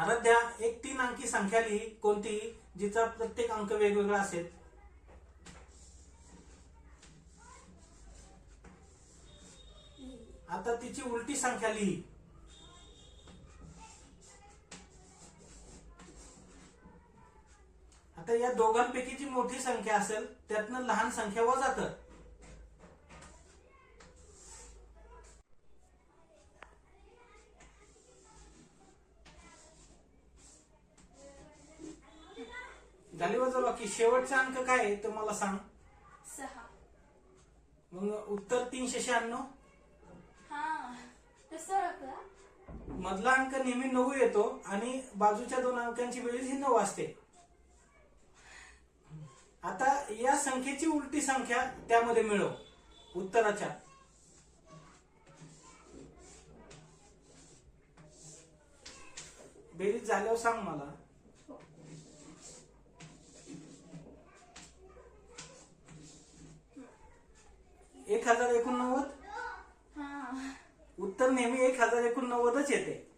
आराध्या, एक 3 अंकी संख्या लिही कोणती जिचा प्रत्येक अंक वेगवेगळा असेल. आता तिची उलटी संख्या लिही. आता या दोघांपैकी जी मोठी संख्या असेल त्यातनं लहान संख्या वजा कर. झाली वजाबाकी. शेवटचा अंक काय आहे ते मला सांग. 6. मग उत्तर 396. हा तसं का? मधला अंक नेहमी 9 येतो आणि बाजूच्या 2 अंकांची बेरीज ही 9 असते. आता या संख्येची उलटी संख्या त्यामध्ये मिळव उत्तराच्या. बेरीज झाल्यावर सांग मला. 1089. हा उत्तर नेहमी 1089च येते.